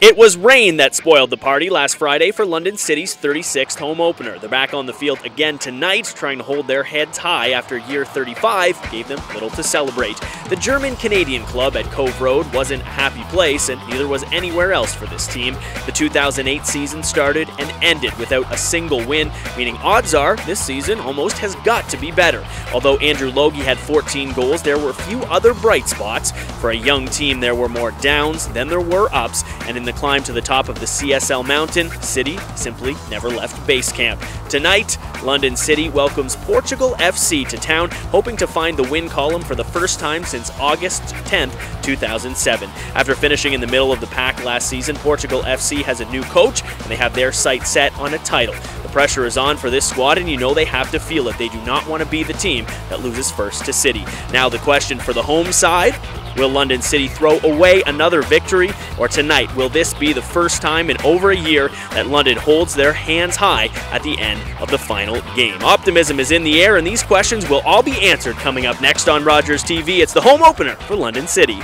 It was rain that spoiled the party last Friday for London City's 36th home opener. They're back on the field again tonight, trying to hold their heads high after year 35 gave them little to celebrate. The German-Canadian club at Cove Road wasn't a happy place, and neither was anywhere else for this team. The 2008 season started and ended without a single win, meaning odds are this season almost has got to be better. Although Andrew Logie had 14 goals, there were few other bright spots. For a young team, there were more downs than there were ups, and in the climb to the top of the CSL mountain, City simply never left base camp. Tonight, London City welcomes Portugal FC to town, hoping to find the win column for the first time since August 10th, 2007. After finishing in the middle of the pack last season, Portugal FC has a new coach, and they have their sights set on a title. The pressure is on for this squad, and you know they have to feel it. They do not want to be the team that loses first to City. Now the question for the home side: will London City throw away another victory, or tonight will this be the first time in over a year that London holds their hands high at the end of the final game? Optimism is in the air, and these questions will all be answered coming up next on Rogers TV. It's the home opener for London City.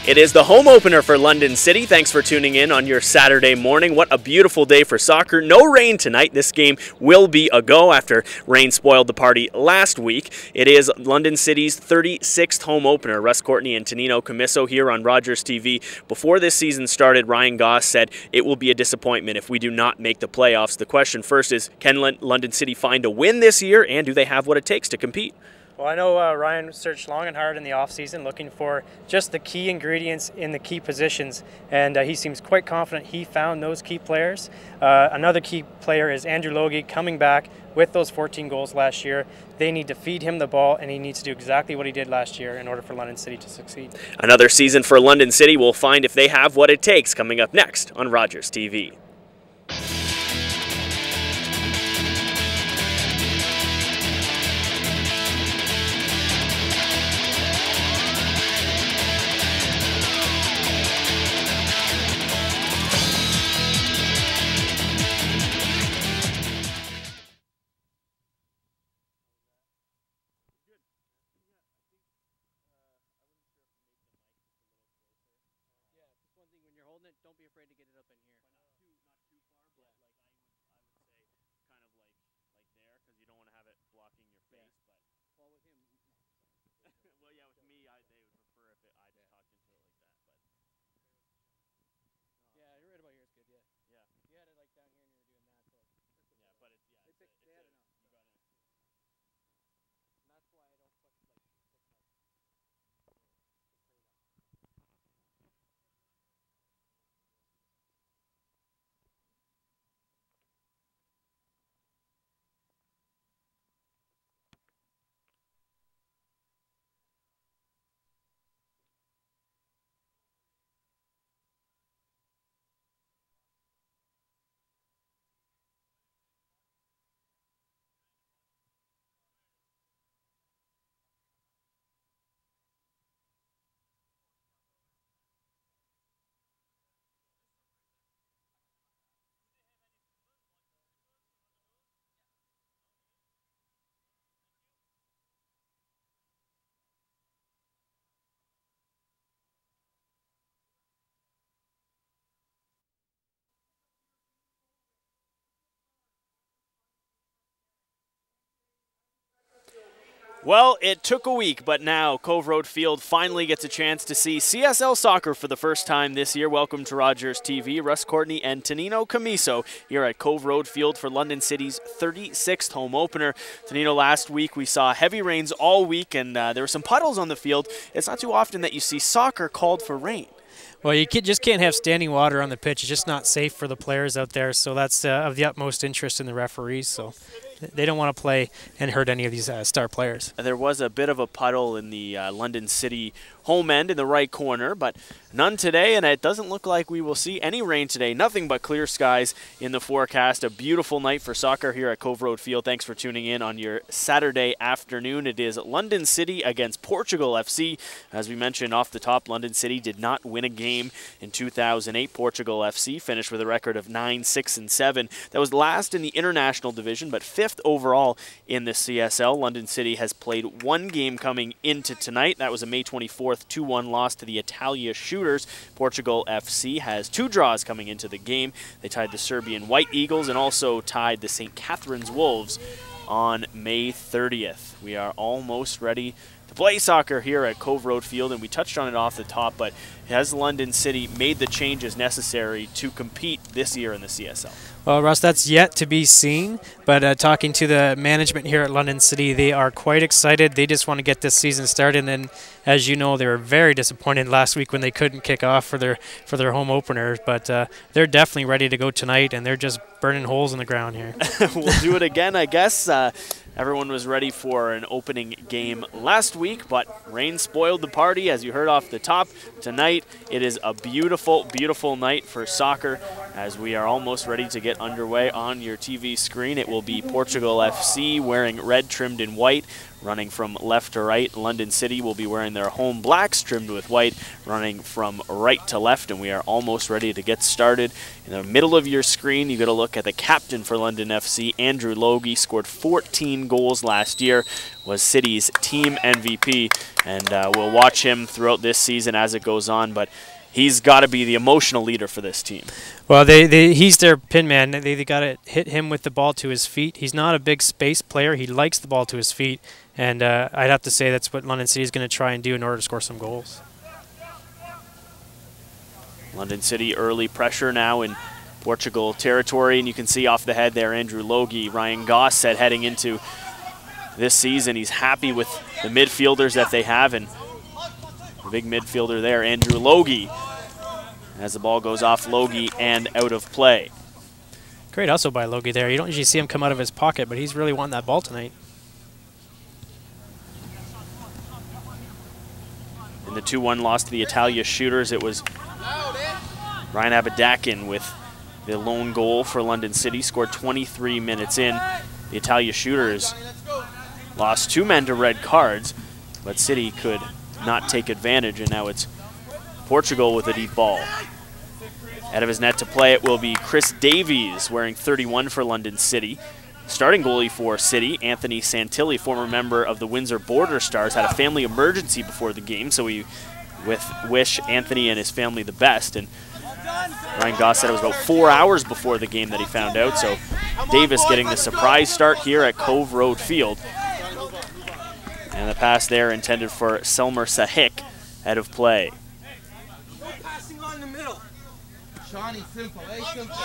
It is the home opener for London City. Thanks for tuning in on your Saturday morning. What a beautiful day for soccer. No rain tonight. This game will be a go after rain spoiled the party last week. It is London City's 36th home opener. Russ Courtney and Tonino Commisso here on Rogers TV. Before this season started, Ryan Goss said it will be a disappointment if we do not make the playoffs. The question first is, can London City find a win this year, and do they have what it takes to compete? Well, I know Ryan searched long and hard in the offseason looking for just the key ingredients in the key positions, and he seems quite confident he found those key players. Another key player is Andrew Logie coming back with those 14 goals last year. They need to feed him the ball, and he needs to do exactly what he did last year in order for London City to succeed. Another season for London City. We'll find if they have what it takes coming up next on Rogers TV. Don't be afraid to get it up in here. But not too far, but like I would say kind of like there, because you don't want to have it blocking your face. Yeah. But well, with him, well, yeah, with me, they would prefer if I just talked into it like that. But yeah, you're right about here. It's good. Yeah. Yeah. If you had it like down here and you were doing that, so yeah, but it's you got to. And that's why I don't put like. Well, it took a week, but now Cove Road Field finally gets a chance to see CSL soccer for the first time this year. Welcome to Rogers TV. Russ Courtney and Tonino Commisso here at Cove Road Field for London City's 36th home opener. Tonino, last week we saw heavy rains all week, and there were some puddles on the field. It's not too often that you see soccer called for rain. Well, you just can't have standing water on the pitch. It's just not safe for the players out there, so that's of the utmost interest in the referees. So they don't want to play and hurt any of these star players. There was a bit of a puddle in the London City home end in the right corner, but none today, and it doesn't look like we will see any rain today. Nothing but clear skies in the forecast. A beautiful night for soccer here at Cove Road Field. Thanks for tuning in on your Saturday afternoon. It is London City against Portugal FC. As we mentioned off the top, London City did not win a game in 2008. Portugal FC finished with a record of 9-6-7. That was last in the international division, but 5th overall in the CSL. London City has played one game coming into tonight. That was a May 24th 2-1 loss to the Italia Shooters. Portugal FC has 2 draws coming into the game. They tied the Serbian White Eagles and also tied the St. Catharines Wolves on May 30th. We are almost ready to play soccer here at Cove Road Field, and we touched on it off the top, but has London City made the changes necessary to compete this year in the CSL? Well, Russ, that's yet to be seen, but talking to the management here at London City, they are quite excited. They just want to get this season started, and as you know, they were very disappointed last week when they couldn't kick off for their home opener, but they're definitely ready to go tonight, and they're just burning holes in the ground here. We'll do it again, I guess. Everyone was ready for an opening game last week, but rain spoiled the party, as you heard off the top. Tonight, it is a beautiful, beautiful night for soccer as we are almost ready to get underway on your TV screen. It will be Portugal FC wearing red trimmed in white, running from left to right. London City will be wearing their home blacks trimmed with white, running from right to left, and we are almost ready to get started. In the middle of your screen, you get a look at the captain for London FC, Andrew Logie. Scored 14 goals last year, was City's team MVP, and we'll watch him throughout this season as it goes on, but he's got to be the emotional leader for this team. Well, he's their pin man. They got to hit him with the ball to his feet. He's not a big space player. He likes the ball to his feet, and I'd have to say that's what London City is going to try and do in order to score some goals. London City early pressure now in Portugal territory, and you can see off the head there Andrew Logie. Ryan Goss said heading into this season he's happy with the midfielders that they have, and the big midfielder there, Andrew Logie, as the ball goes off Logie and out of play. Great hustle by Logie there. You don't usually see him come out of his pocket, but he's really wanting that ball tonight. In the 2-1 loss to the Italia Shooters, it was Ryan Abadakin with the lone goal for London City. Scored 23 minutes in. The Italia Shooters lost 2 men to red cards, but City could not take advantage, and now it's Portugal with a deep ball. Out of his net to play it will be Chris Davies, wearing 31 for London City. Starting goalie for City, Anthony Santilli, former member of the Windsor Border Stars, had a family emergency before the game, so we wish Anthony and his family the best. And Ryan Goss said it was about 4 hours before the game that he found out, so Davis getting the surprise start here at Cove Road Field. And the pass there intended for Selmer Sahik, out of play. Passing on the middle. Johnny, simple, simple.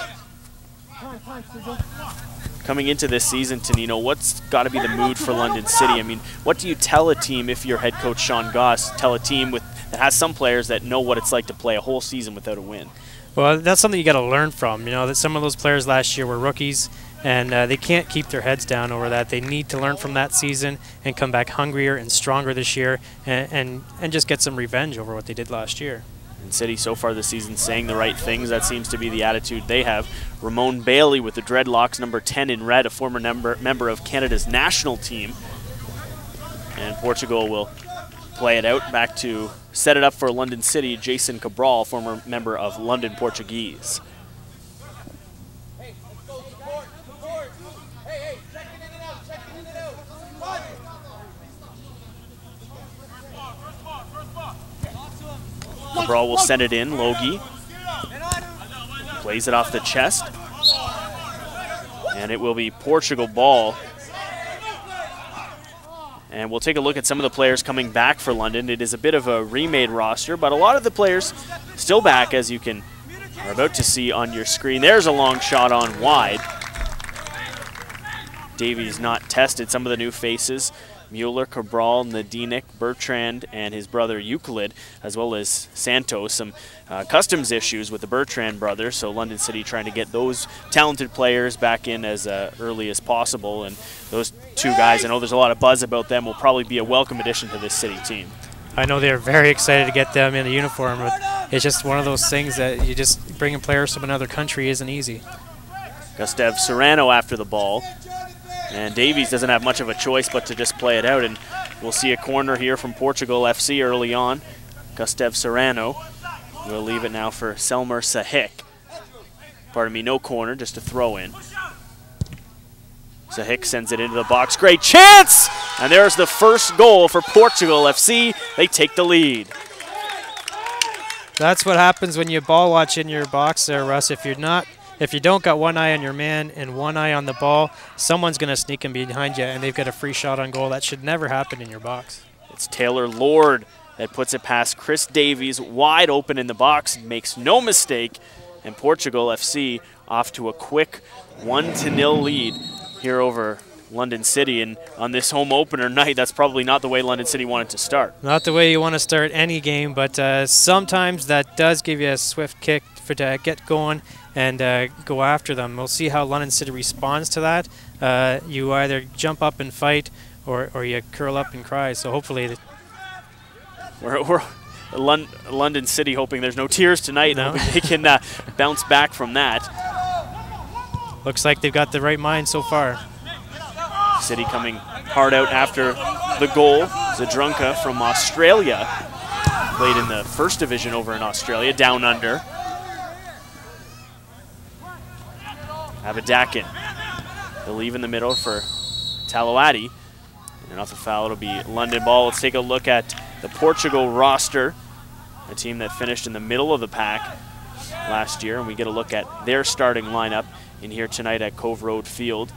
Coming into this season, Tonino, what's got to be the mood for London City? I mean, what do you tell a team if you're head coach Sean Goss, tell a team that has some players that know what it's like to play a whole season without a win? Well, that's something you got to learn from. You know, that some of those players last year were rookies, and they can't keep their heads down over that. They need to learn from that season and come back hungrier and stronger this year, and just get some revenge over what they did last year. And City so far this season saying the right things. That seems to be the attitude they have. Ramon Bailey with the dreadlocks, number 10 in red, a former member of Canada's national team. And Portugal will play it out, back to set it up for London City. Jason Cabral, former member of London Portuguese. Cabral will send it in. Logie plays it off the chest, and it will be Portugal ball. And we'll take a look at some of the players coming back for London. It is a bit of a remade roster, but a lot of the players still back, as you are about to see on your screen. There's a long shot on wide. Davies not tested. Some of the new faces: Mueller, Cabral, Nadinik, Bertrand, and his brother Euclid, as well as Santos. Some customs issues with the Bertrand brothers, so London City trying to get those talented players back in as early as possible. And those two guys, I know there's a lot of buzz about them, will probably be a welcome addition to this City team. I know they're very excited to get them in a uniform, but it's just one of those things that you just bringing players from another country isn't easy. Gustav Serrano after the ball. And Davies doesn't have much of a choice but to just play it out. And we'll see a corner here from Portugal FC early on. Gustav Serrano will leave it now for Selmer Sahik. Pardon me, no corner, just a throw in. Sahik sends it into the box. Great chance! And there's the first goal for Portugal FC. They take the lead. That's what happens when you ball watch in your box there, Russ. If you don't got one eye on your man and one eye on the ball, someone's going to sneak in behind you, and they've got a free shot on goal. That should never happen in your box. It's Taylor Lord that puts it past Chris Davies, wide open in the box, makes no mistake, and Portugal FC off to a quick 1-0 lead here over London City. And on this home opener night, that's probably not the way London City wanted to start. Not the way you want to start any game, but sometimes that does give you a swift kick to get going and go after them. We'll see how London City responds to that. You either jump up and fight or you curl up and cry. So hopefully we're London City hoping there's no tears tonight. No. And hoping they can bounce back from that. Looks like they've got the right mind so far. City coming hard out after the goal. Zadrunka from Australia. Played in the first division over in Australia, down under. Abadakin. They'll leave in the middle for Talawati. And off the foul, it'll be London ball. Let's take a look at the Portugal roster, a team that finished in the middle of the pack last year. And we get a look at their starting lineup in here tonight at Cove Road Field.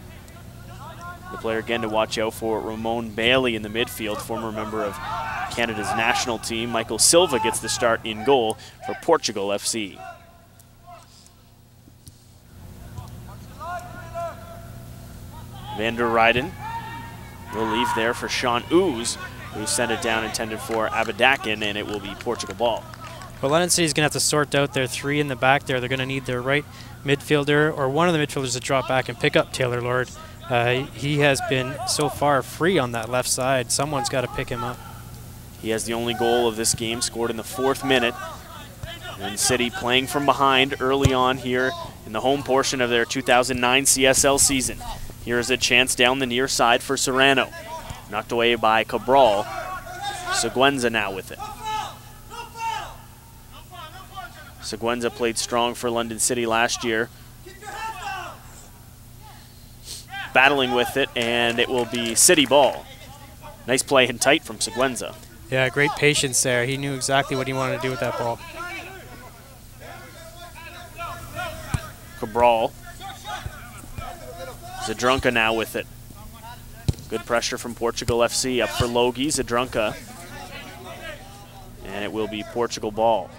The player again to watch out for, Ramon Bailey in the midfield, former member of Canada's national team. Michael Silva gets the start in goal for Portugal FC. Van der Rijden will leave there for Sean Ooze, who sent it down intended for Abadakin, and it will be Portugal ball. Well, London City's going to have to sort out their three in the back there. They're going to need their right midfielder or one of the midfielders to drop back and pick up Taylor Lord. He has been so far free on that left side. Someone's got to pick him up. He has the only goal of this game, scored in the 4th minute. And City playing from behind early on here in the home portion of their 2009 CSL season. Here is a chance down the near side for Serrano. Knocked away by Cabral. Seguenza now with it. Seguenza played strong for London City last year. Battling with it, and it will be City ball. Nice play and tight from Seguenza. Yeah, great patience there. He knew exactly what he wanted to do with that ball. Cabral. Zadrunka now with it. Good pressure from Portugal FC. Up for Logie. Zadrunka. And it will be Portugal ball.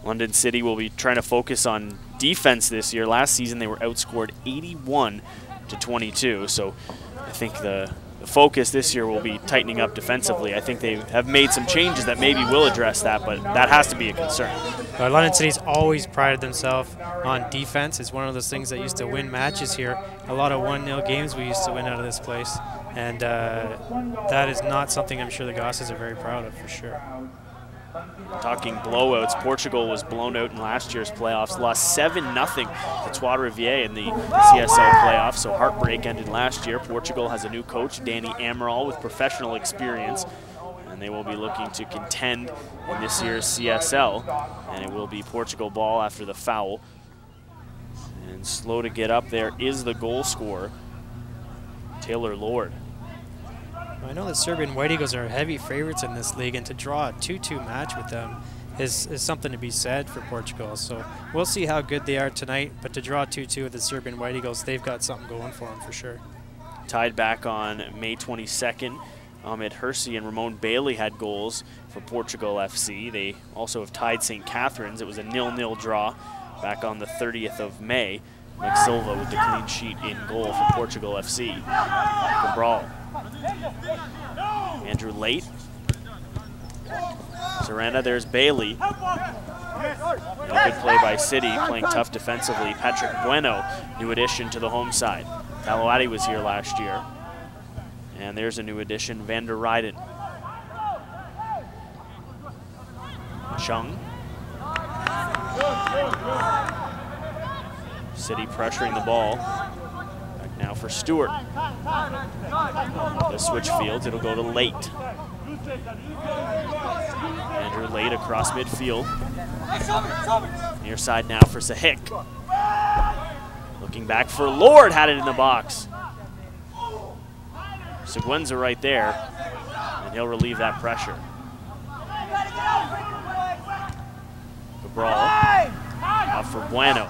London City will be trying to focus on defense this year. Last season they were outscored 81-22. So I think the focus this year will be tightening up defensively. I think they have made some changes that maybe will address that, but that has to be a concern. London City's always prided themselves on defense. It's one of those things that used to win matches here. A lot of 1-0 games we used to win out of this place. And that is not something I'm sure the Gosses are very proud of, for sure. Talking blowouts, Portugal was blown out in last year's playoffs, lost 7-0 to Trois Rivières in the CSL playoffs, so heartbreak ended last year. Portugal has a new coach, Danny Amaral, with professional experience, and they will be looking to contend in this year's CSL, and it will be Portugal ball after the foul. And slow to get up there is the goal scorer, Taylor Lord. I know the Serbian White Eagles are heavy favorites in this league, and to draw a 2-2 match with them is something to be said for Portugal. So we'll see how good they are tonight, but to draw 2-2 with the Serbian White Eagles, they've got something going for them for sure. Tied back on May 22nd, Ahmed Hersey and Ramon Bailey had goals for Portugal FC. They also have tied St. Catharines. It was a 0-0 draw back on the 30th of May. Mike Silva with the clean sheet in goal for Portugal FC. Cabral. Andrew Late. Serena, there's Bailey. And a good play by City, playing tough defensively. Patrick Bueno, new addition to the home side. Talawati was here last year. And there's a new addition, Van der Rijden. Chung. City pressuring the ball. Back now for Stewart. The switch fields, it'll go to Late. Andrew Late across midfield. Near side now for Sahik. Looking back for Lord, had it in the box. Seguenza right there, and he'll relieve that pressure. Cabral out for Bueno.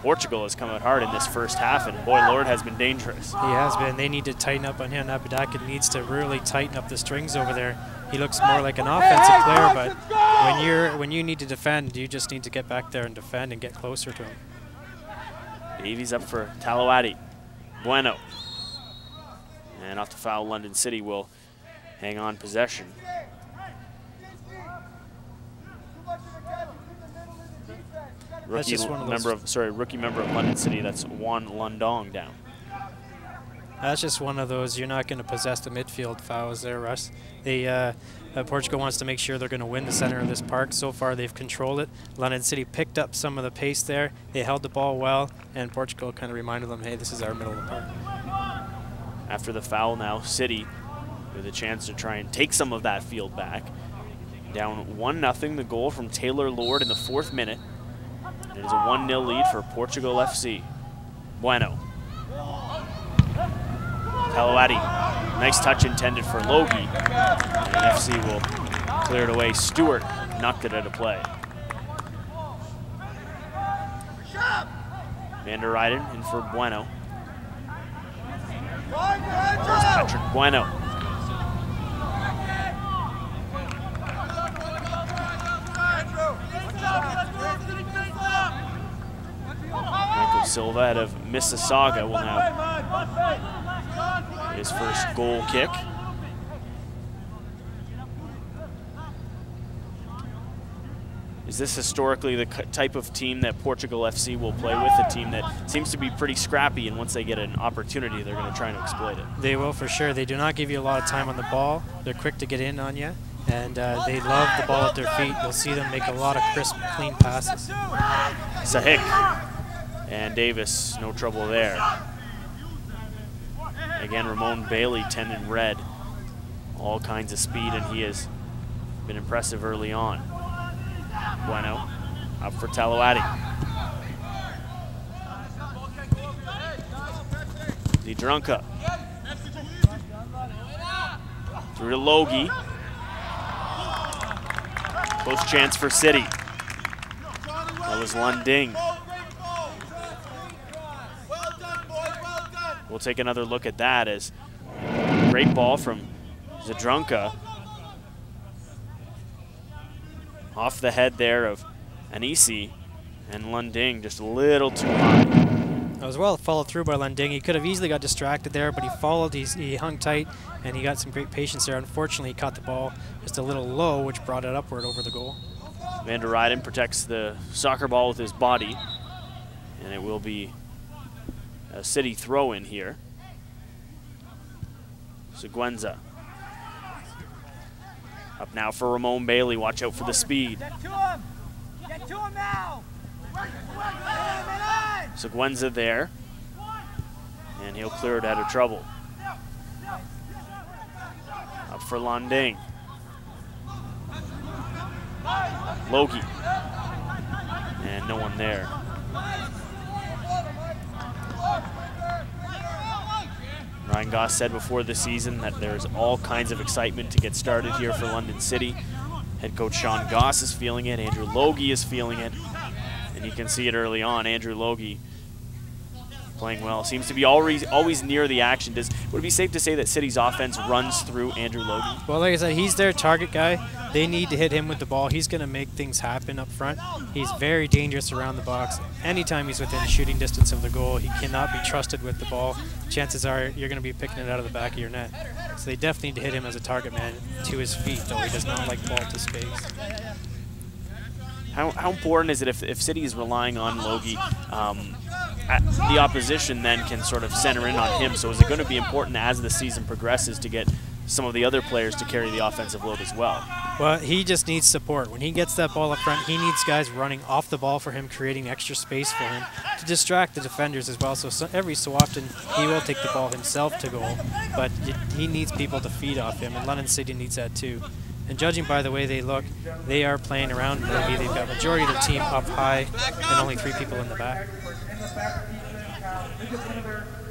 Portugal has come out hard in this first half, and boy, Lord has been dangerous. He has been. They need to tighten up on him. Apodaca needs to really tighten up the strings over there. He looks more like an offensive player, but when you need to defend, you just need to get back there and defend and get closer to him. Davies up for Talawati. Bueno. And off the foul, London City will hang on possession. Rookie member of London City, that's Juan Lundong down. That's just one of those, you're not going to possess the midfield fouls there, Russ. Portugal wants to make sure they're going to win the center of this park. So far, they've controlled it. London City picked up some of the pace there. They held the ball well, and Portugal kind of reminded them, hey, this is our middle of the park. After the foul now, City with a chance to try and take some of that field back. Down 1-0, the goal from Taylor Lord in the 4th minute. It is a 1-0 lead for Portugal FC. Bueno. Talawati, nice touch intended for Logie. And FC will clear it away. Stewart knocked it out of play. Van der Rijden in for Bueno. There's Patrick Bueno. Michael Silva out of Mississauga will now get his first goal kick. Is this historically the type of team that Portugal FC will play with? A team that seems to be pretty scrappy, and once they get an opportunity, they're going to try and exploit it. They will for sure. They do not give you a lot of time on the ball. They're quick to get in on you, and they love the ball at their feet. You'll see them make a lot of crisp, clean passes. Sahik and Davis, no trouble there. Again, Ramon Bailey, 10 in red. All kinds of speed, and he has been impressive early on. Bueno, up for Talawati. Zidrunka. Through to Logie. Close chance for City. That was Lunding. We'll take another look at that as great ball from Zidrunka. Off the head there of Anisi, and Lunding just a little too high. That was well followed through by Lunding. He could have easily got distracted there, but he followed, he hung tight, and he got some great patience there. Unfortunately, he caught the ball just a little low, which brought it upward over the goal. Van der Rijden protects the soccer ball with his body, and it will be a City throw-in here. Seguenza. Up now for Ramon Bailey. Watch out for the speed. Get to him! Get to him now! Seguenza there. And he'll clear it out of trouble. Up for Lunding. Logie. And no one there. Ryan Goss said before the season that there's all kinds of excitement to get started here for London City. Head coach Sean Goss is feeling it. Andrew Logie is feeling it. And you can see it early on. Andrew Logie playing well. Seems to be always near the action. Would it be safe to say that City's offense runs through Andrew Logie? Well, like I said, he's their target guy. They need to hit him with the ball. He's going to make things happen up front. He's very dangerous around the box. Anytime he's within shooting distance of the goal, he cannot be trusted with the ball. Chances are you're going to be picking it out of the back of your net. So they definitely need to hit him as a target man to his feet, though he does not like ball to space. How important is it if City is relying on Logie the opposition then can sort of center in on him. So is it going to be important as the season progresses to get some of the other players to carry the offensive load as well? Well, he just needs support. When he gets that ball up front, he needs guys running off the ball for him, creating extra space for him to distract the defenders as well. So every so often, he will take the ball himself to goal, but he needs people to feed off him, and London City needs that too. And judging by the way they look, they are playing around maybe. They've got majority of their team up high and only 3 people in the back.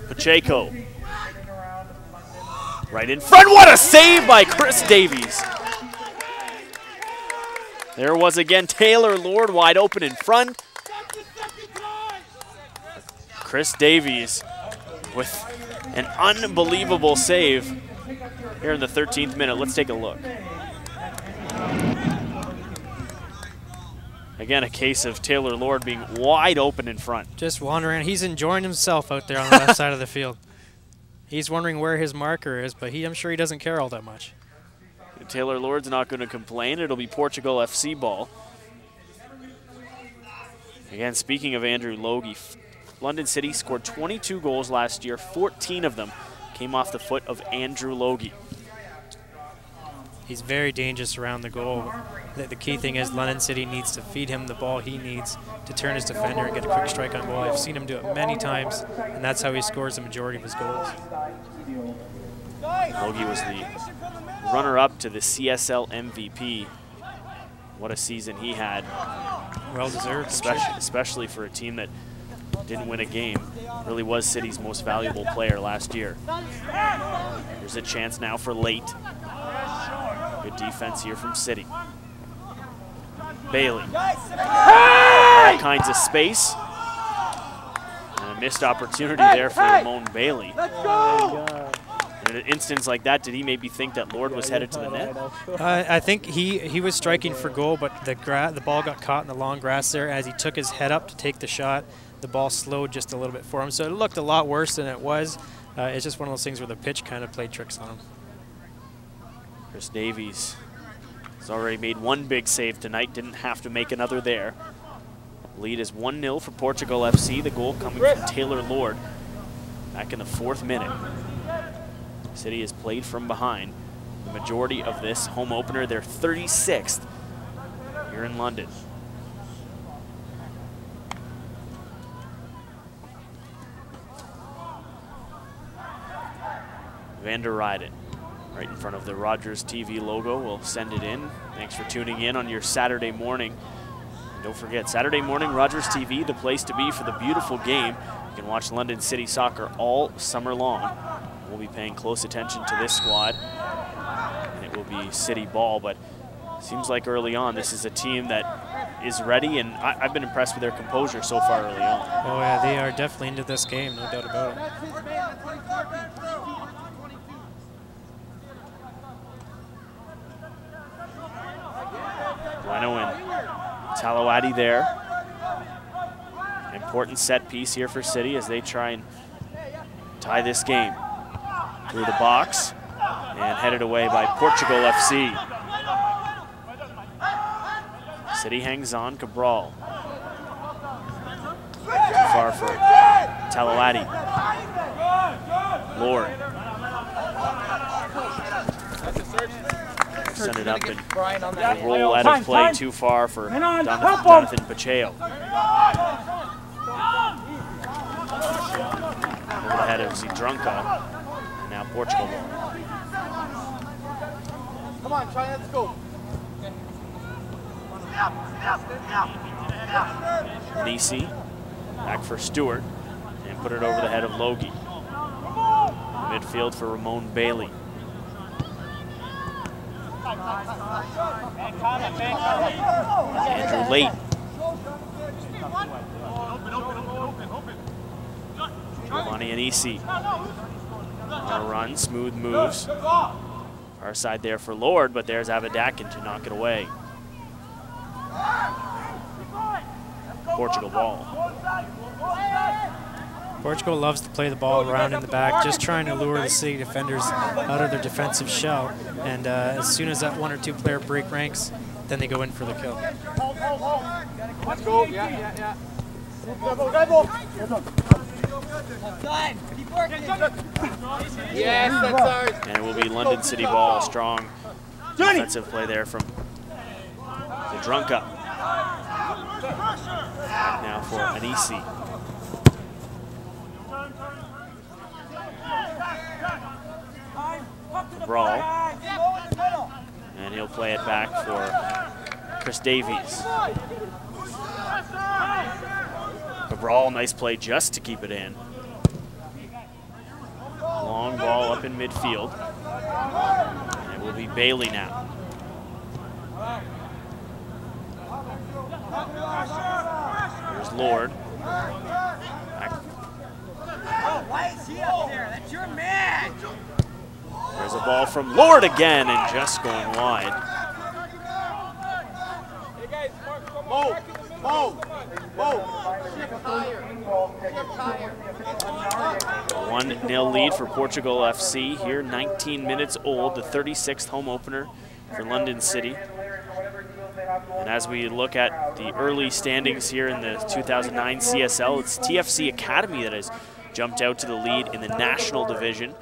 Pacheco. Right in front. What a save by Chris Davies. There was again Taylor Lord wide open in front. Chris Davies with an unbelievable save here in the 13th minute. Let's take a look. Again, a case of Taylor Lord being wide open in front. Just wandering. He's enjoying himself out there on the left side of the field. He's wondering where his marker is, but I'm sure he doesn't care all that much. Taylor Lord's not going to complain. It'll be Portugal FC ball. Again, speaking of Andrew Logie, London City scored 22 goals last year. 14 of them came off the foot of Andrew Logie. He's very dangerous around the goal. The key thing is London City needs to feed him the ball he needs to turn his defender and get a quick strike on goal. I've seen him do it many times, and that's how he scores the majority of his goals. Logie was the runner-up to the CSL MVP. What a season he had. Well-deserved. Especially for a team that didn't win a game. Really was City's most valuable player last year. There's a chance now for late. Good defense here from City. Bailey. All kinds of space. And a missed opportunity there for Ramon Bailey. In an instance like that, did he maybe think that Lord was headed to the net? I think he was striking for goal, but the ball got caught in the long grass there. As he took his head up to take the shot, the ball slowed just a little bit for him. So it looked a lot worse than it was. It's just one of those things where the pitch kind of played tricks on him. Chris Davies has already made one big save tonight, didn't have to make another there. Lead is 1-0 for Portugal FC, the goal coming from Taylor Lord back in the 4th minute. City has played from behind the majority of this home opener. They're 36th here in London. Van der Rijden, right in front of the Rogers TV logo. We'll send it in. Thanks for tuning in on your Saturday morning. And don't forget, Saturday morning, Rogers TV, the place to be for the beautiful game. You can watch London City soccer all summer long. We'll be paying close attention to this squad, and it will be City ball, but seems like early on this is a team that is ready, and I've been impressed with their composure so far early on. Oh yeah, they are definitely into this game, no doubt about it. Bueno and Talawadi there. Important set piece here for City as they try and tie this game. Through the box and headed away by Portugal FC. City hangs on. Cabral. Too far for Talawadi. Lord. Send it up and roll out of play too far for Jonathan Pacheco. Over the head of Zidrunka. Now Portugal ball. Come on, try, let's go. Nisi back for Stewart and put it over the head of Logie. Midfield for Ramon Bailey. Andrew Late. Giovanni Anisi. On a run, smooth moves. Far side there for Lord, but there's Avadakin to knock it away. Portugal ball. Portugal loves to play the ball around in the back, just trying to lure the City defenders out of their defensive shell. And as soon as that 1 or 2 player break ranks, then they go in for the kill. Let's go. Yeah. Yes, that's ours. And it will be London City ball. Strong defensive play there from Zadrunka. Back now for Anisi. Brawl. And he'll play it back for Chris Davies. Cabral, nice play just to keep it in. Long ball up in midfield. And it will be Bailey now. Here's Lord. Why is he up there? That's your man! There's a ball from Lord again and just going wide. Hey guys, Move! 1-0 lead for Portugal FC here, 19 minutes old, the 36th home opener for London City. And as we look at the early standings here in the 2009 CSL, it's TFC Academy that has jumped out to the lead in the national division.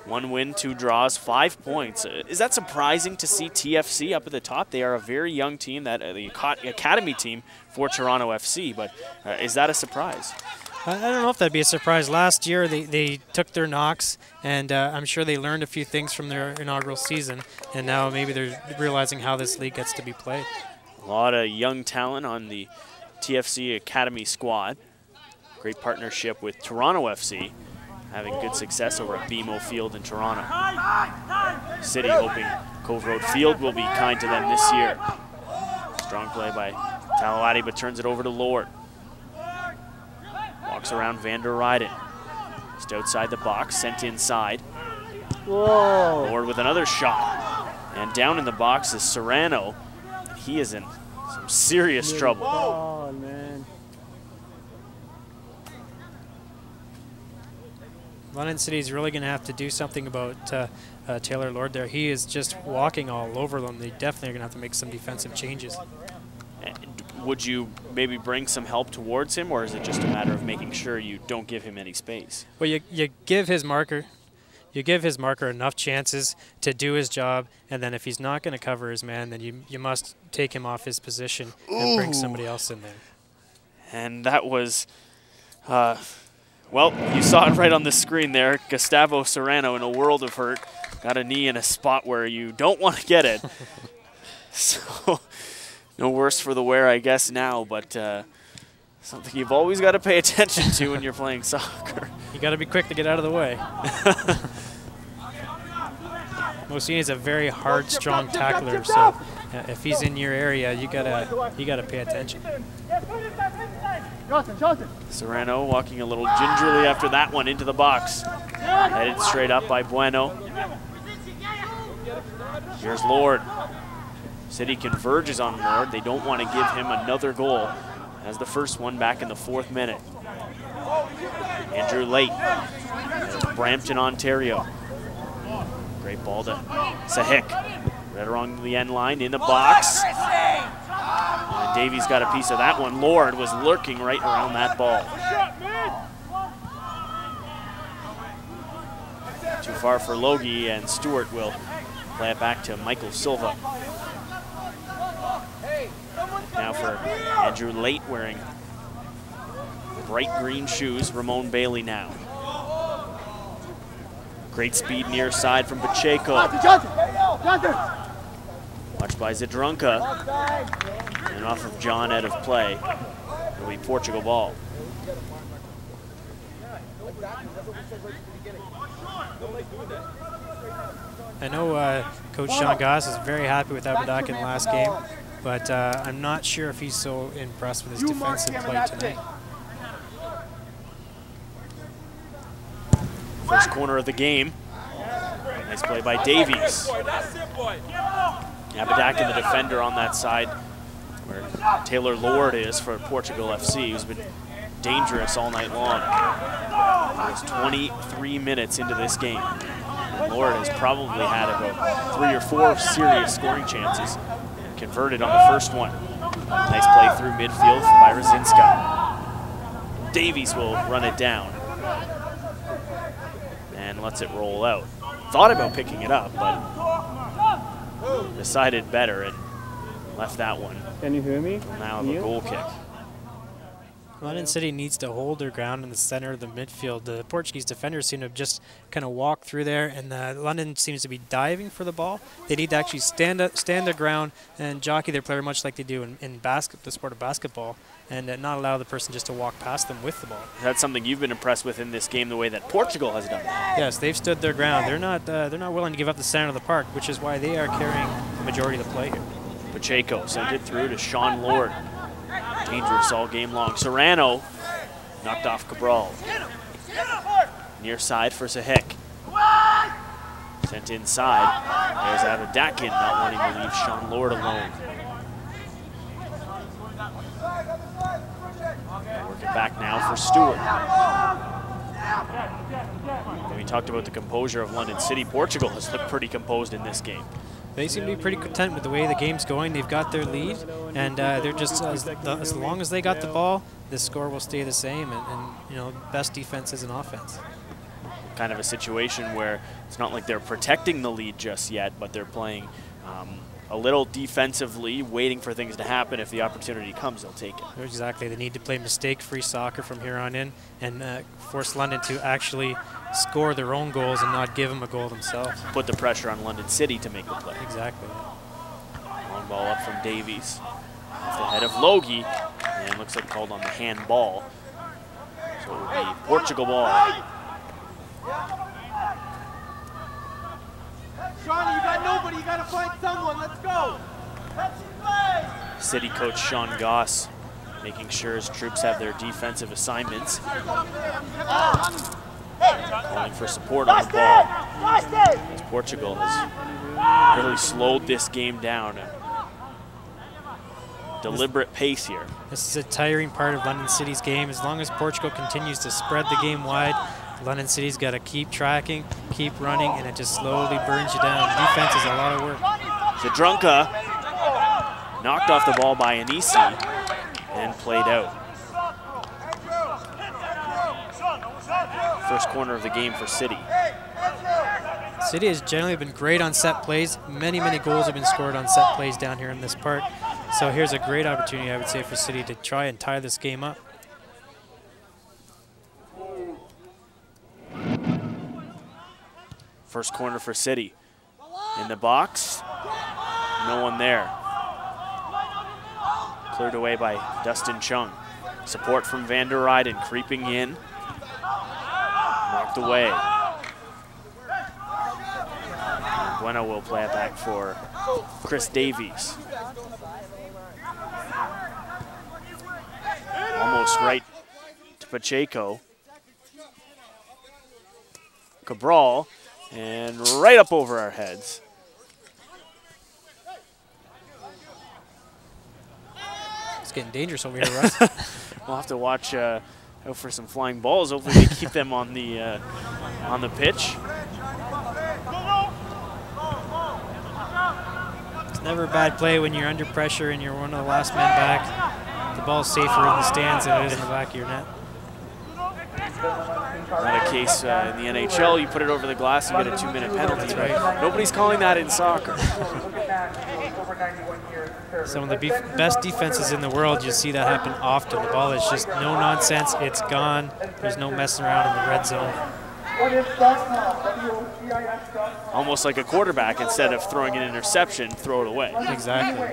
1 win, 2 draws, 5 points. Is that surprising to see TFC up at the top? They are a very young team, that the academy team for Toronto FC, but is that a surprise? I don't know if that'd be a surprise. Last year they took their knocks, and I'm sure they learned a few things from their inaugural season, and now maybe they're realizing how this league gets to be played. A lot of young talent on the TFC Academy squad. Great partnership with Toronto FC, having good success over at BMO Field in Toronto. City hoping Cove Road Field will be kind to them this year. Strong play by Talawati, but turns it over to Lord. Walks around Van der Rijden. Just outside the box, sent inside. Whoa. Lord with another shot. And down in the box is Serrano. He is in some serious trouble. Oh, man. London City is really going to have to do something about Taylor Lord there. He is just walking all over them. They definitely are going to have to make some defensive changes. Would you maybe bring some help towards him, or is it just a matter of making sure you don't give him any space? Well, you give his marker enough chances to do his job, and then if he's not going to cover his man, then you must take him off his position and bring somebody else in there. And that was, well, you saw it right on the screen there. Gustavo Serrano, in a world of hurt, got a knee in a spot where you don't want to get it. So no worse for the wear, I guess, now, but something you've always got to pay attention to when you're playing soccer. You got to be quick to get out of the way. Mosini is a very hard, strong tackler, so if he's in your area, you gotta pay attention. Serrano walking a little gingerly after that one into the box. Headed straight up by Bueno. Here's Lord. City converges on Lord. They don't want to give him another goal as the first one back in the 4th minute. Andrew Late, Brampton, Ontario. Great ball to Sahik. Right along the end line in the box. And Davies got a piece of that one. Lord was lurking right around that ball. Too far for Logie, and Stewart will play it back to Michael Silva. Now for Andrew Late wearing bright green shoes, Ramon Bailey now. Great speed near side from Pacheco. Watched by Zadrunka. And off of John out of play. It'll be Portugal ball. I know Coach Sean Goss is very happy with Abadak in the last game, but I'm not sure if he's so impressed with his defensive play tonight. First corner of the game. Nice play by Davies. Abadak and the defender on that side where Taylor Lord is for Portugal FC, who's been dangerous all night long. It's 23 minutes into this game. And Lord has probably had about 3 or 4 serious scoring chances and converted on the first one. Nice play through midfield by Rzinska. Davies will run it down and lets it roll out. Thought about picking it up, but decided better and left that one. Can you hear me? We'll now have a goal kick. London City needs to hold their ground in the center of the midfield. The Portuguese defenders seem to have just kind of walked through there, and London seems to be diving for the ball. They need to actually stand their ground and jockey their player much like they do in the sport of basketball, and not allow the person just to walk past them with the ball. That's something you've been impressed with in this game, the way that Portugal has done that. Yes, they've stood their ground. They're not willing to give up the center of the park, which is why they are carrying the majority of the play here. Pacheco sent it through to Sean Lord. Dangerous all game long. Serrano knocked off Cabral. Near side for Sahik. Sent inside. There's Avadakin not wanting to leave Sean Lord alone. Working back now for Stewart. And we talked about the composure of London City. Portugal has looked pretty composed in this game. They seem to be pretty content with the way the game's going. They've got their lead, and they're just as long as they got the ball, the score will stay the same. And you know, best defense is an offense. Kind of a situation where it's not like they're protecting the lead just yet, but they're playing a little defensively, waiting for things to happen. If the opportunity comes, they'll take it. Exactly. They need to play mistake-free soccer from here on in, and force London to actually score their own goals and not give them a goal themselves. Put the pressure on London City to make the play. Exactly. Long ball up from Davies. Off the head of Logie, and looks like called on the handball. So it would be Portugal ball. Shawnee, you got nobody. You got to find someone. Let's go. City coach Sean Goss making sure his troops have their defensive assignments. Calling for support on the ball. As Portugal has really slowed this game down. A deliberate pace here. This is a tiring part of London City's game. As long as Portugal continues to spread the game wide, London City's got to keep tracking, keep running, and it just slowly burns you down. Defense is a lot of work. Zadrunka knocked off the ball by Anisi and played out. First corner of the game for City. City has generally been great on set plays. Many, many goals have been scored on set plays down here in this part. So here's a great opportunity, I would say, for City to try and tie this game up. First corner for City. In the box, no one there. Cleared away by Dustin Chung. Support from Van der Ryden creeping in. Knocked away. Bueno will play it back for Chris Davies. Almost right to Pacheco. Cabral, and right up over our heads. It's getting dangerous over here, Russ. We'll have to watch out for some flying balls. Hopefully they keep them on the pitch. It's never a bad play when you're under pressure and you're one of the last men back. The ball's safer in the stands than it is in the back of your net. Not a case in the NHL. You put it over the glass, you get a 2-minute penalty. Right? Nobody's calling that in soccer. Some of the best defenses in the world, you see that happen often. The ball is just no nonsense. It's gone. There's no messing around in the red zone. Almost like a quarterback, instead of throwing an interception, throw it away. Exactly.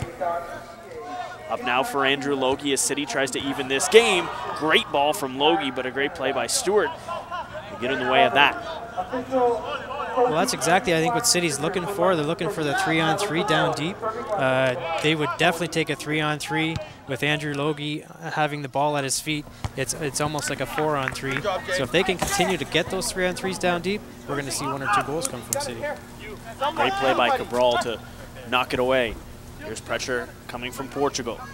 Up now for Andrew Logie as City tries to even this game. Great ball from Logie, but a great play by Stewart to get in the way of that. Well, that's exactly, I think, what City's looking for. They're looking for the 3-on-3 down deep. They would definitely take a 3-on-3 with Andrew Logie having the ball at his feet. It's almost like a 4-on-3. So if they can continue to get those 3-on-3s down deep, we're going to see 1 or 2 goals come from City. Great play by Cabral to knock it away. Here's pressure coming from Portugal. Serrano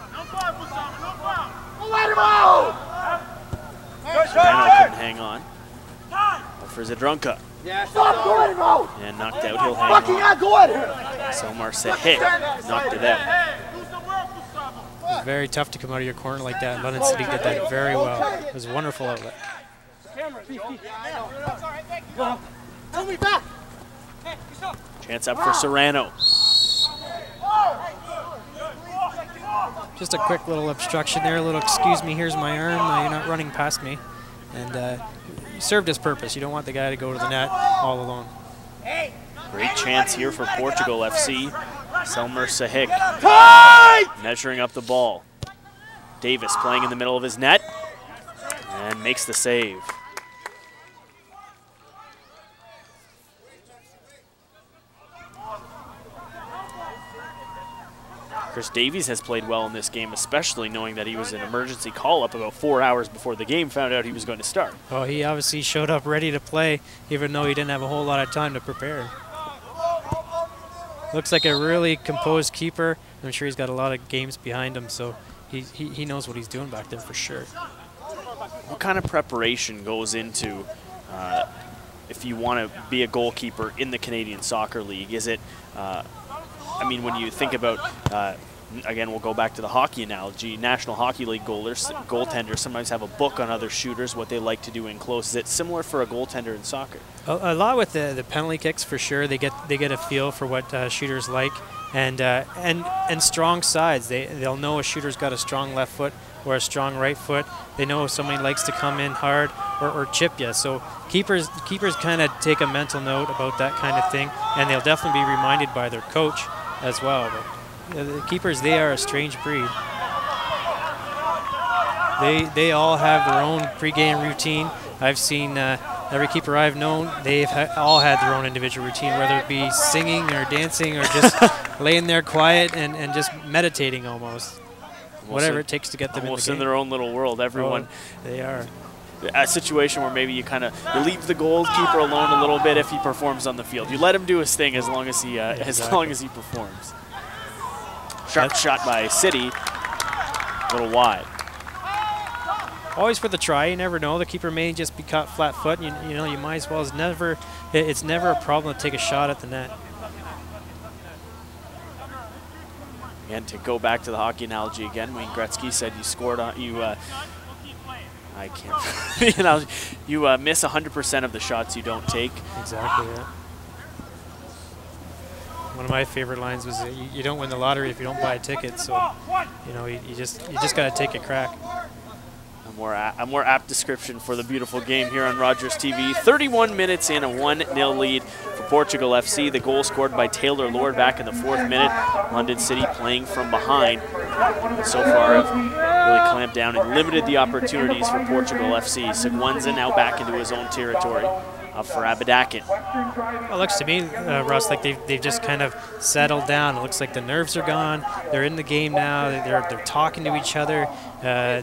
couldn't hang on. But for Zadrunka. And knocked out, he'll hang on. Selmar Sahik knocked it out. very tough to come out of your corner like that. London City did that very well. It was a wonderful outlet. Chance up for Serrano. Just a quick little obstruction there, a little excuse me, here's my arm, you're not running past me. And served his purpose. You don't want the guy to go to the net all alone. Great chance here for Portugal FC. Selmer Sahik measuring up the ball. Davis playing in the middle of his net and makes the save. Chris Davies has played well in this game, especially knowing that he was an emergency call-up about 4 hours before the game found out he was going to start. Well, he obviously showed up ready to play, even though he didn't have a whole lot of time to prepare. Looks like a really composed keeper. I'm sure he's got a lot of games behind him, so he knows what he's doing back there for sure. What kind of preparation goes into if you want to be a goalkeeper in the Canadian Soccer League? Is it, I mean, when you think about, again, we'll go back to the hockey analogy, National Hockey League goaltenders sometimes have a book on other shooters, what they like to do in close. Is it similar for a goaltender in soccer? A lot with the penalty kicks for sure. They get a feel for what shooters like, and strong sides. They'll know a shooter's got a strong left foot or a strong right foot. They know if somebody likes to come in hard or chip you. So keepers kind of take a mental note about that kind of thing, and they'll definitely be reminded by their coach as well. But the keepers, they are a strange breed. They all have their own pregame routine. I've seen every keeper I've known, they've all had their own individual routine, whether it be singing or dancing or just laying there quiet and just meditating almost. Whatever it takes to get them almost in the game. Their own little world. Everyone. Oh, they are. A situation where maybe you kind of leave the goalkeeper alone a little bit if he performs on the field. You let him do his thing as long as he performs. Sharp shot by City, a little wide. Always for the try. You never know. The keeper may just be caught flat foot. You know, you might as well. It's never a problem to take a shot at the net. And to go back to the hockey analogy again, Wayne Gretzky said you scored on I can't. You miss 100% of the shots you don't take. Exactly. Yeah. One of my favorite lines was, "You don't win the lottery if you don't buy a ticket." So, you know, you just got to take a crack. A more apt description for the beautiful game here on Rogers TV. 31 minutes in, a 1-0 lead for Portugal FC. The goal scored by Taylor Lord back in the 4th minute. London City playing from behind. So far have really clamped down and limited the opportunities for Portugal FC. Seguenza now back into his own territory. Up for Abadakin. Well, it looks to me, Russ, like they've just kind of settled down. It looks like the nerves are gone. They're in the game now. They're talking to each other.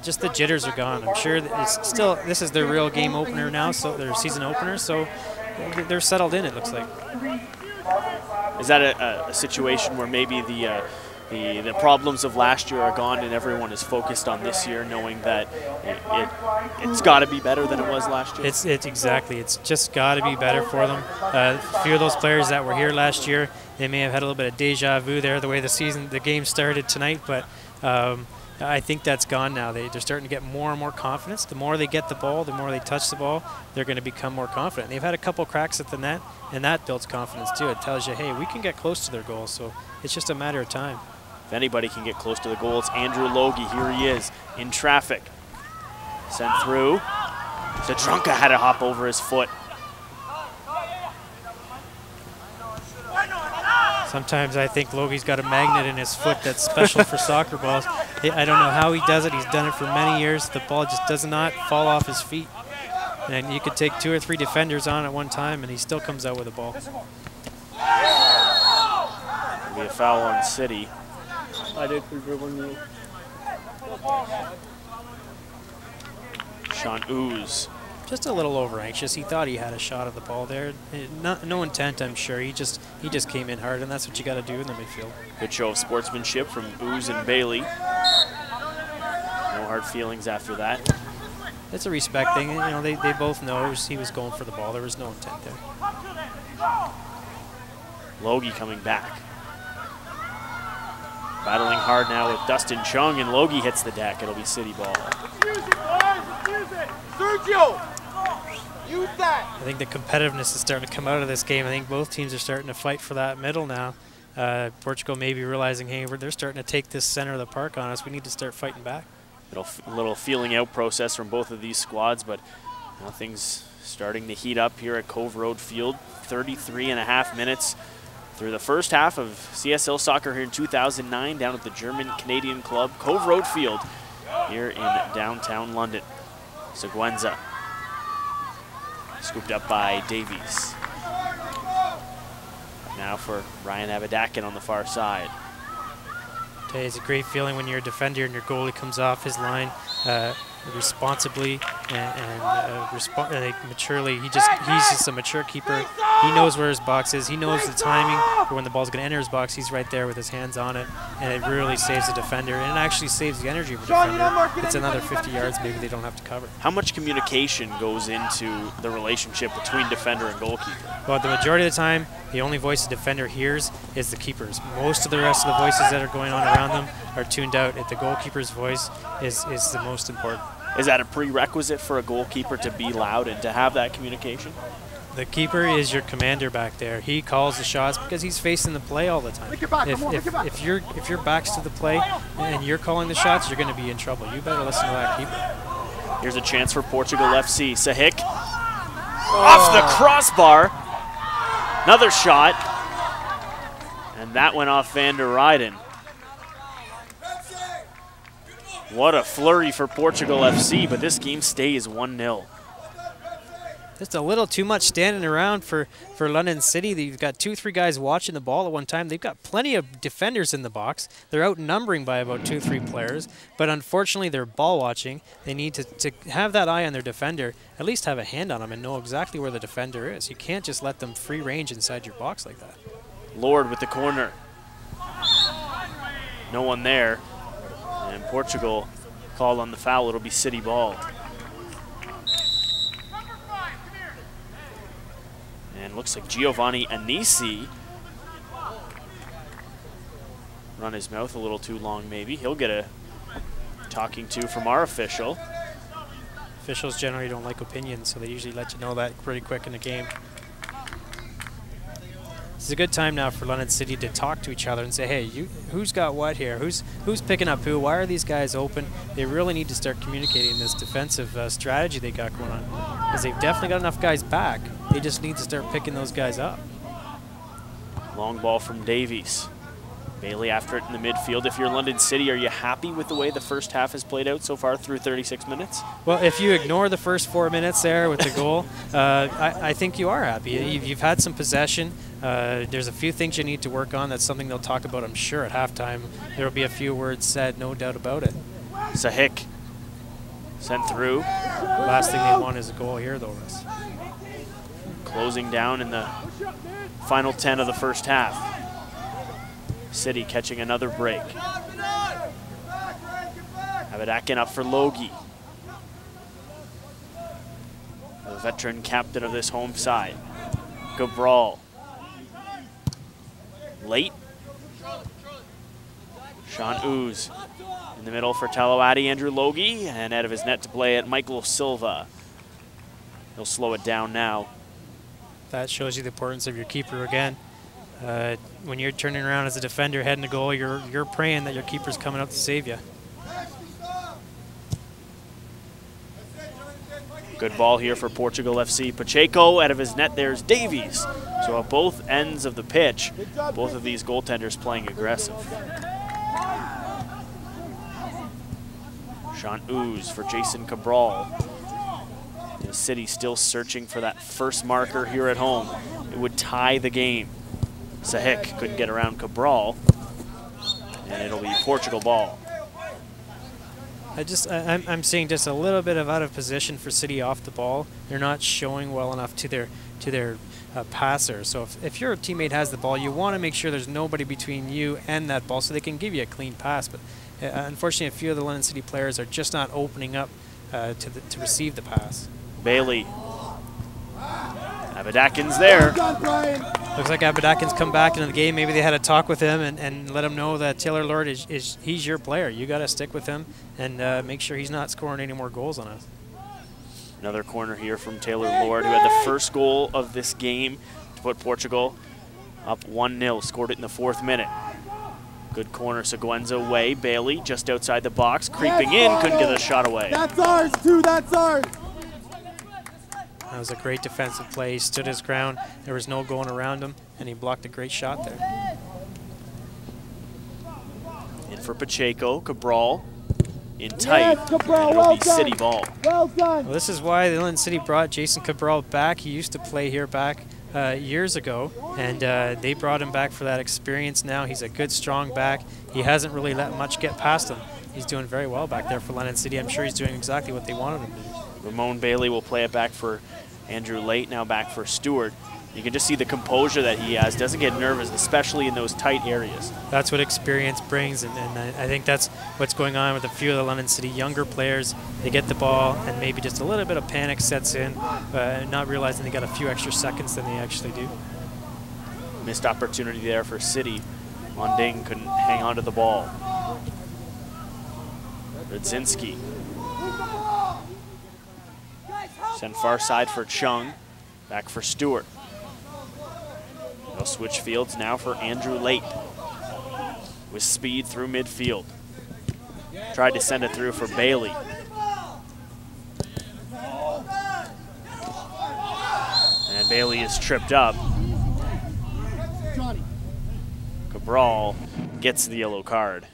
Just the jitters are gone. I'm sure that it's still, this is their real game opener now, so their season opener. So they're settled in, it looks like. Is that a situation where maybe the problems of last year are gone and everyone is focused on this year, knowing that it's got to be better than it was last year? It's exactly. It's just got to be better for them. A few of those players that were here last year, they may have had a little bit of deja vu there, the way the game started tonight, but I think that's gone now. They're starting to get more and more confidence. The more they get the ball, the more they touch the ball, they're going to become more confident. They've had a couple cracks at the net, and that builds confidence too. It tells you, hey, we can get close to their goals, so it's just a matter of time. If anybody can get close to the goal, it's Andrew Logie. Here he is in traffic. Sent through. Zadrunka had to hop over his foot. Sometimes I think Logie's got a magnet in his foot that's special for soccer balls. I don't know how he does it. He's done it for many years. The ball just does not fall off his feet. And you could take 2 or 3 defenders on at one time, and he still comes out with a ball. It'll be a foul on City. Sean Ooze. Just a little over anxious. He thought he had a shot of the ball there. No intent, I'm sure. He just came in hard, and that's what you got to do in the midfield. Good show of sportsmanship from Ooze and Bailey. No hard feelings after that. It's a respect thing. You know, they both know he was going for the ball. There was no intent there. Logie coming back. Battling hard now with Dustin Chung, and Logie hits the deck. It'll be city ball. Sergio! Use that! I think the competitiveness is starting to come out of this game. I think both teams are starting to fight for that middle now. Portugal may be realizing, hey, they're starting to take this center of the park on us. We need to start fighting back. Little feeling out process from both of these squads, but now things starting to heat up here at Cove Road Field. 33.5 minutes through the first half of CSL soccer here in 2009 down at the German-Canadian club, Cove Road Field, here in downtown London. Seguenza scooped up by Davies. Now for Ryan Abadakin on the far side. It's a great feeling when you're a defender and your goalie comes off his line responsibly and maturely. He's just a mature keeper. He knows where his box is. He knows the timing for when the ball's going to enter his box. He's right there with his hands on it, and it really saves the defender, and it actually saves the energy of the defender. It's another 50 yards maybe they don't have to cover. How much communication goes into the relationship between defender and goalkeeper? Well, the majority of the time, the only voice the defender hears is the keeper's. Most of the rest of the voices that are going on around them are tuned out. The goalkeeper's voice is the most important. Is that a prerequisite for a goalkeeper to be loud and to have that communication? The keeper is your commander back there. He calls the shots because he's facing the play all the time. If your back's to the play and you're calling the shots, you're going to be in trouble. You better listen to that keeper. Here's a chance for Portugal FC. Sahik off the crossbar. Another shot. And that went off Van der Rijden. What a flurry for Portugal FC, but this game stays 1-0. Just a little too much standing around for London City. They've got 2-3 guys watching the ball at one time. They've got plenty of defenders in the box. They're outnumbering by about 2-3 players, but unfortunately they're ball watching. They need to have that eye on their defender, at least have a hand on them and know exactly where the defender is. You can't just let them free range inside your box like that. Lord with the corner. No one there. And Portugal called on the foul. It'll be city ball. And looks like Giovanni Anisi run his mouth a little too long maybe. He'll get a talking to from our official. Officials generally don't like opinions, so they usually let you know that pretty quick in the game. This is a good time now for London City to talk to each other and say, hey, who's got what here? Who's picking up who? Why are these guys open? They really need to start communicating this defensive strategy they got going on, because they've definitely got enough guys back. They just need to start picking those guys up. Long ball from Davies. Bailey after it in the midfield. If you're London City, are you happy with the way the first half has played out so far through 36 minutes? Well, if you ignore the first 4 minutes there with the goal, I think you are happy. You've had some possession. There's a few things you need to work on. That's something they'll talk about, I'm sure, at halftime. There will be a few words said, no doubt about it. Sahik sent through. Last thing they want is a goal here, though, Russ. Closing down in the final 10 of the first half. City catching another break. Abadakin up for Logie. The veteran captain of this home side. Cabral. Late. Sean Ooze in the middle for Talawadi. Andrew Logie, and out of his net to play at Michael Silva. He'll slow it down now. That shows you the importance of your keeper again. When you're turning around as a defender heading to goal, you're praying that your keeper's coming up to save you. Good ball here for Portugal FC. Pacheco out of his net, there's Davies. So at both ends of the pitch, both of these goaltenders playing aggressive. Sean Ooze for Jason Cabral. The City still searching for that first marker here at home. It would tie the game. Sahik couldn't get around Cabral, and it'll be Portugal ball. I'm seeing just a little bit of out of position for City off the ball. They're not showing well enough to their passer. So if your teammate has the ball, you want to make sure there's nobody between you and that ball so they can give you a clean pass. But unfortunately, a few of the London City players are just not opening up to receive the pass. Bailey. Abadakin's there. Looks like Abadakin's come back into the game. Maybe they had a talk with him and let him know that Taylor Lord he's your player. You got to stick with him and make sure he's not scoring any more goals on us. Another corner here from Taylor Lord, who had the first goal of this game to put Portugal up 1-0. Scored it in the 4th minute. Good corner, Seguenza way. Bailey just outside the box, creeping in, couldn't get a shot away. That's ours too, that's ours. That was a great defensive play. He stood his ground. There was no going around him, and he blocked a great shot there. In for Pacheco, Cabral in tight, Yes, Cabral, and it'll well be done. City ball. Well done. Well, this is why the London City brought Jason Cabral back. He used to play here back years ago, and they brought him back for that experience now. He's a good, strong back. He hasn't really let much get past him. He's doing very well back there for London City. I'm sure he's doing exactly what they wanted him to do. Ramon Bailey will play it back for Andrew Late, now back for Stewart. You can just see the composure that he has. Doesn't get nervous, especially in those tight areas. That's what experience brings, and I think that's what's going on with a few of the London City younger players. They get the ball, and maybe just a little bit of panic sets in, not realizing they got a few extra seconds than they actually do. Missed opportunity there for City. Monding couldn't hang on to the ball. Rudzinski. Sent far side for Chung. Back for Stewart. They'll switch fields now for Andrew Late. With speed through midfield. Tried to send it through for Bailey. And Bailey is tripped up. Cabral gets the yellow card.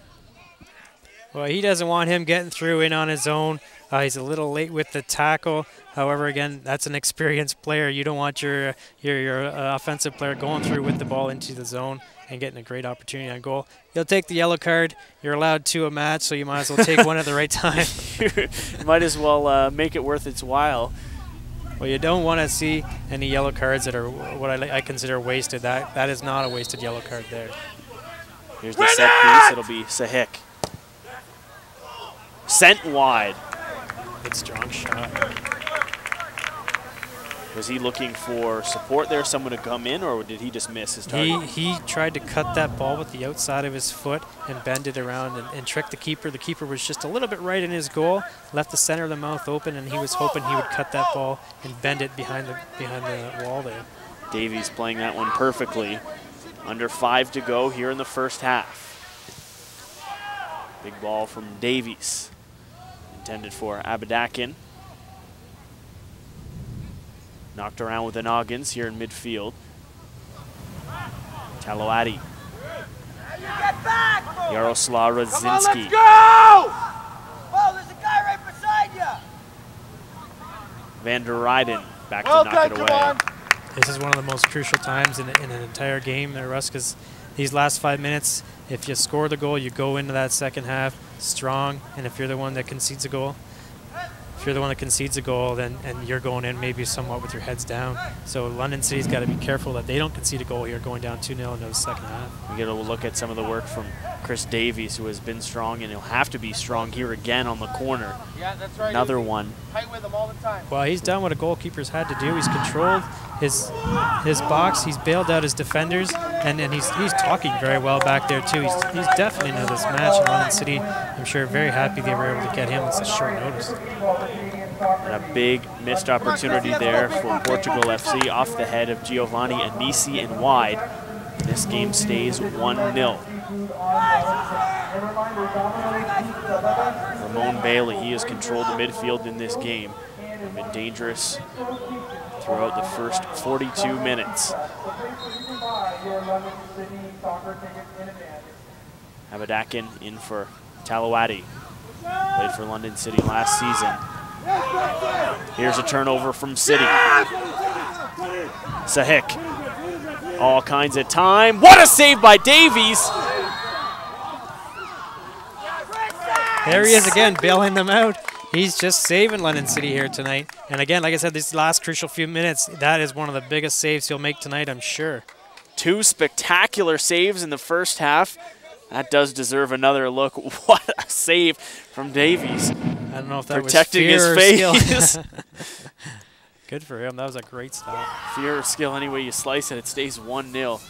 Well, he doesn't want him getting through in on his own. He's a little late with the tackle. However, again, that's an experienced player. You don't want your offensive player going through with the ball into the zone and getting a great opportunity on goal. He'll take the yellow card. You're allowed 2 a match, so you might as well take one at the right time. Might as well make it worth its while. Well, you don't want to see any yellow cards that are what I consider wasted. That is not a wasted yellow card there. Here's the set piece. It'll be Sahik. Sent wide. Good strong shot. Was he looking for support there, someone to come in, or did he just miss his target? He tried to cut that ball with the outside of his foot and bend it around and trick the keeper. The keeper was just a little bit right in his goal, left the center of the mouth open, and he was hoping he would cut that ball and bend it behind the wall there. Davies playing that one perfectly. Under 5 to go here in the first half. Big ball from Davies. Intended for Abadakin. Knocked around with the noggins here in midfield. Taloati. Yaroslav Rudzinski. Let's go! Oh, there's a guy right beside you. Van der Rijden back to knock it away. This is one of the most crucial times in an entire game there, Russ, because these last 5 minutes, if you score the goal, you go into that second half strong, and if you're the one that concedes a goal, then and you're going in maybe somewhat with your heads down. So London City's got to be careful that they don't concede a goal here going down 2-0 into the second half. We get a look at some of the work from Chris Davies, who has been strong, and he'll have to be strong here again on the corner. Yeah, that's right. Another one. Tight with him all the time. Well, he's done what a goalkeeper's had to do. He's controlled his box. He's bailed out his defenders, and he's talking very well back there too. He's definitely into this match. And London City, I'm sure, very happy they were able to get him on such short notice. And a big missed opportunity there for Portugal FC off the head of Giovanni Anisi and wide. This game stays 1-0. Ramon Bailey, he has controlled the midfield in this game. Been dangerous throughout the first 42 minutes. Abadakin in for Taloati. Played for London City last season. Here's a turnover from City. Sahik. All kinds of time. What a save by Davies! There he is again, bailing them out. He's just saving London City here tonight. And again, like I said, these last crucial few minutes, that is one of the biggest saves he'll make tonight, I'm sure. 2 spectacular saves in the first half. That does deserve another look. What a save from Davies. I don't know if that protecting was fear his face. Or skill. Good for him. That was a great stop. Fear or skill, any way you slice it, it stays 1-0.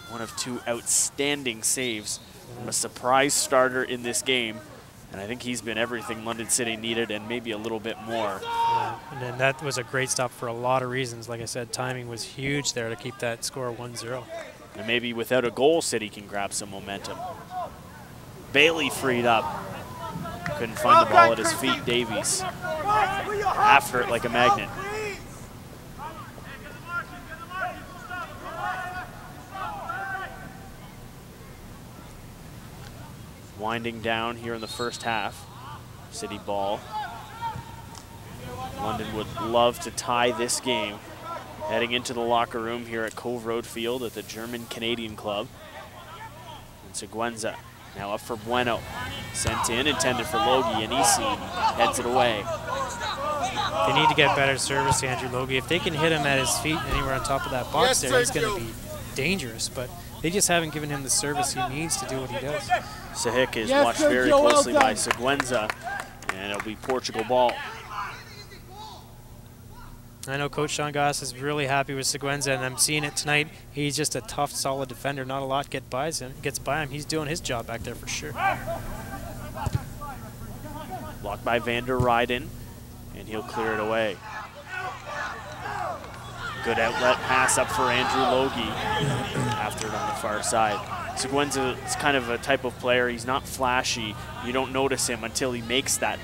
One of two outstanding saves from a surprise starter in this game. And I think he's been everything London City needed and maybe a little bit more. Yeah. And then that was a great stop for a lot of reasons. Like I said, timing was huge there to keep that score 1-0. And maybe without a goal, City can grab some momentum. Bailey freed up. Couldn't find the ball at his feet. Davies after it like a magnet. Winding down here in the first half. City ball. London would love to tie this game. Heading into the locker room here at Cove Road Field at the German-Canadian club. And Seguenza now up for Bueno. Sent in, intended for Logie, and Isi heads it away. They need to get better service to Andrew Logie. If they can hit him at his feet anywhere on top of that box there, he's going to be dangerous. But they just haven't given him the service he needs to do what he does. Sahik is watched very closely by Seguenza, and it'll be Portugal ball. I know Coach Sean Goss is really happy with Seguenza, and I'm seeing it tonight. He's just a tough, solid defender. Not a lot gets by him. He's doing his job back there for sure. Blocked by Vander Ryden, and he'll clear it away. Good outlet pass up for Andrew Logie after it on the far side. Seguenza is kind of a type of player. He's not flashy. You don't notice him until he makes that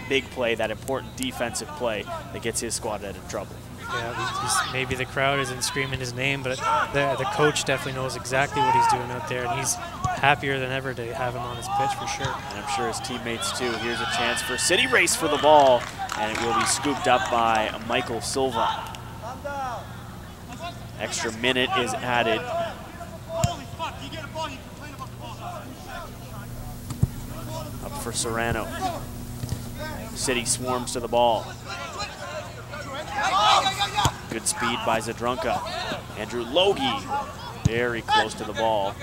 big play, that important defensive play that gets his squad out of trouble. Yeah, maybe the crowd isn't screaming his name, but the coach definitely knows exactly what he's doing out there, and he's happier than ever to have him on his pitch for sure. And I'm sure his teammates too. Here's a chance for City, race for the ball, and it will be scooped up by Michael Silva. Extra minute is added. Up for Serrano. City swarms to the ball. Good speed by Zadrunka. Andrew Logie very close to the ball.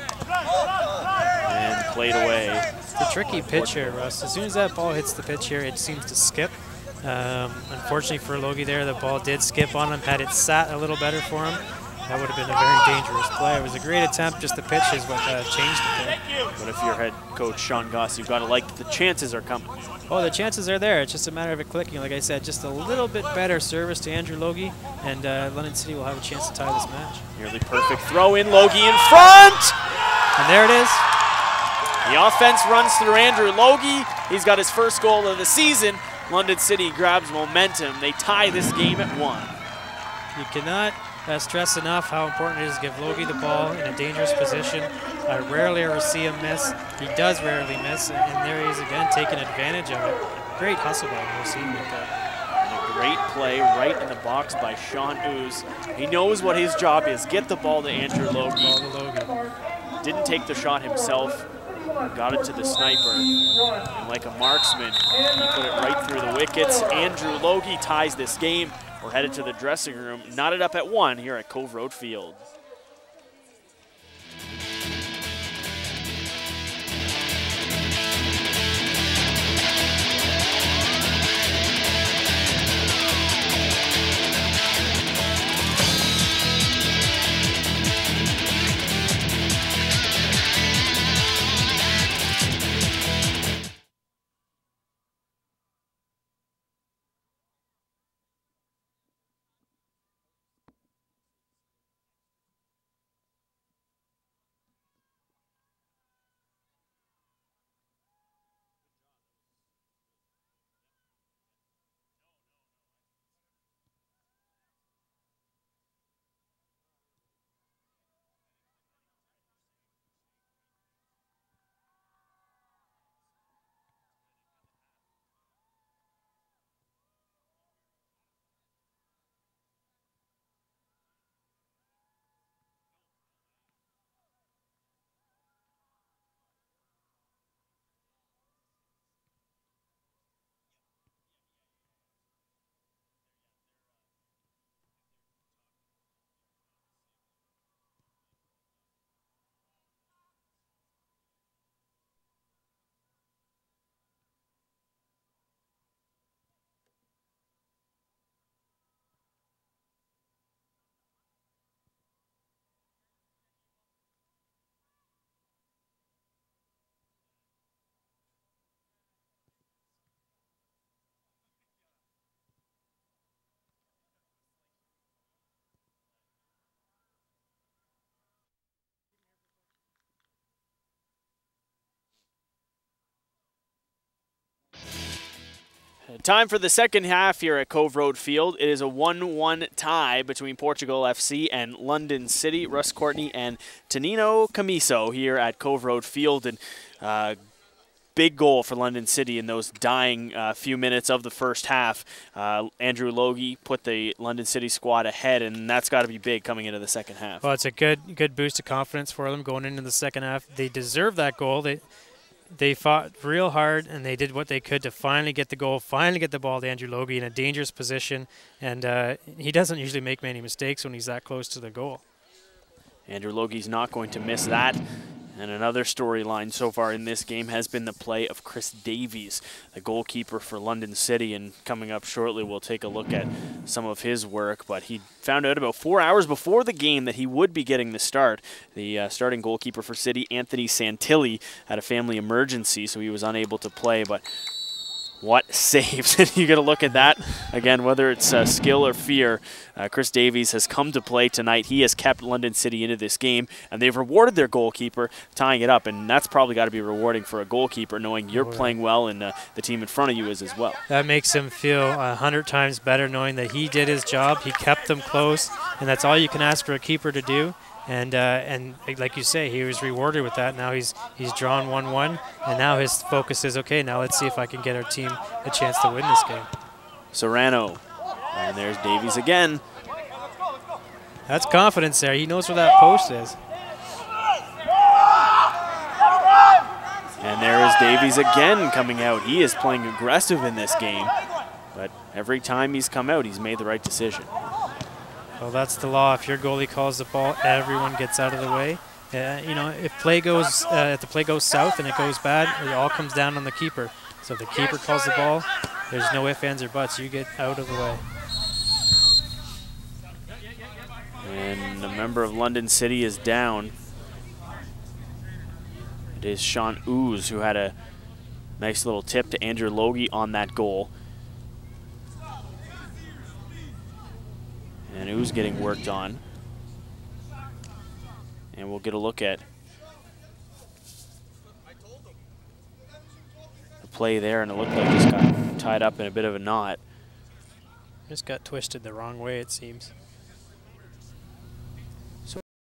And played away. It's a tricky pitch here, Russ. As soon as that ball hits the pitch here, it seems to skip. Unfortunately for Logie there, the ball did skip on him. Had it sat a little better for him, that would have been a very dangerous play. It was a great attempt, just the pitch is what changed it there. But if you're head coach Sean Goss, you've got to like that the chances are coming. Oh, the chances are there. It's just a matter of it clicking. Like I said, just a little bit better service to Andrew Logie, and London City will have a chance to tie this match. Nearly perfect throw in, Logie in front! And there it is. The offense runs through Andrew Logie. He's got his first goal of the season. London City grabs momentum. They tie this game at 1. You cannot stress enough how important it is to give Logie the ball in a dangerous position. I rarely ever see him miss. He does rarely miss, and there he is again taking advantage of it. Great hustle by Moseed with that. And a great play right in the box by Sean Ooze. He knows what his job is. Get the ball to Andrew Logie. Didn't take the shot himself. Got it to the sniper. And like a marksman, he put it right through the wickets. Andrew Logie ties this game. We're headed to the dressing room, knotted up at 1 here at Cove Road Field. Time for the second half here at Cove Road Field. It is a 1-1 tie between Portugal FC and London City. Russ Courtney and Tonino Camiso here at Cove Road Field. And big goal for London City in those dying few minutes of the first half. Andrew Logie put the London City squad ahead, and that's got to be big coming into the second half. Well, it's a good boost of confidence for them going into the second half. They deserve that goal. They fought real hard, and they did what they could to finally get the goal, finally get the ball to Andrew Logie in a dangerous position. And he doesn't usually make many mistakes when he's that close to the goal. Andrew Logie's not going to miss that. And another storyline so far in this game has been the play of Chris Davies, the goalkeeper for London City. And coming up shortly, we'll take a look at some of his work. But he found out about 4 hours before the game that he would be getting the start. The starting goalkeeper for City, Anthony Santilli, had a family emergency, so he was unable to play. But what saves? You got to look at that again, whether it's skill or fear. Chris Davies has come to play tonight. He has kept London City into this game, and they've rewarded their goalkeeper, tying it up. And that's probably got to be rewarding for a goalkeeper, knowing you're playing well and the team in front of you is as well. That makes him feel 100 times better, knowing that he did his job. He kept them close, and that's all you can ask for a keeper to do. And like you say, he was rewarded with that. Now he's drawn 1-1, and now his focus is, okay, now let's see if I can get our team a chance to win this game. Serrano, and there's Davies again. That's confidence there. He knows where that post is. And there is Davies again coming out. He is playing aggressive in this game, but every time he's come out, he's made the right decision. Well, that's the law. If your goalie calls the ball, everyone gets out of the way. You know, if the play goes south and it goes bad, it all comes down on the keeper. So if the keeper calls the ball, there's no ifs, ands, or buts. You get out of the way. And a member of London City is down. It is Sean Ooze who had a nice little tip to Andrew Logie on that goal. And Ooze getting worked on. And we'll get a look at the play there, and it looked like it just got tied up in a bit of a knot. Just got twisted the wrong way, it seems.